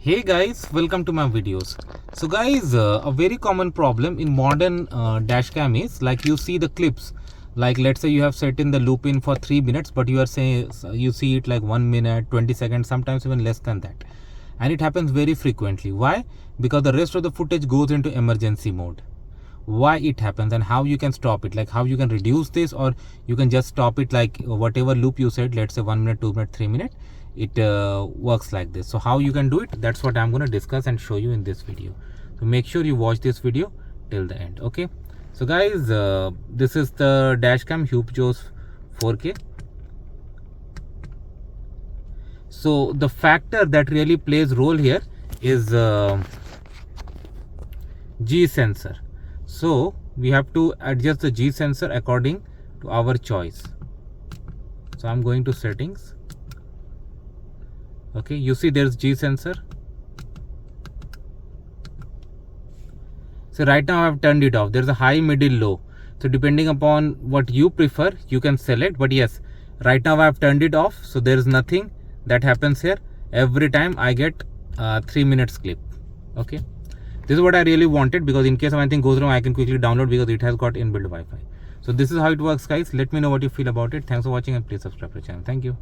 Hey guys, welcome to my videos. So guys, a very common problem in modern dash cam is like you see the clips, like let's say you have set in the loop in for 3 minutes, but you are saying you see it like 1 minute 20 seconds, sometimes even less than that, and it happens very frequently. Why? Because the rest of the footage goes into emergency mode. Why it happens and how you can stop it, like how you can reduce this, or you can just stop it, like whatever loop you said, let's say 1 minute 2 minute 3 minute, it works like this. So how you can do it, that's what I'm going to discuss and show you in this video. So make sure you watch this video till the end. Okay, so guys, this is the Dashcam Hupjos 4K. So the factor that really plays role here is G sensor. So we have to adjust the G sensor according to our choice. So I'm going to settings. Okay, you see there's G sensor. So right now I've turned it off. There's a high, middle, low. So depending upon what you prefer, you can select. But yes, right now I've turned it off. So there's nothing that happens here. Every time I get 3 minutes clip. Okay, this is what I really wanted, because in case of anything goes wrong, I can quickly download because it has got inbuilt Wi-Fi. So this is how it works, guys. Let me know what you feel about it. Thanks for watching and please subscribe to the channel. Thank you.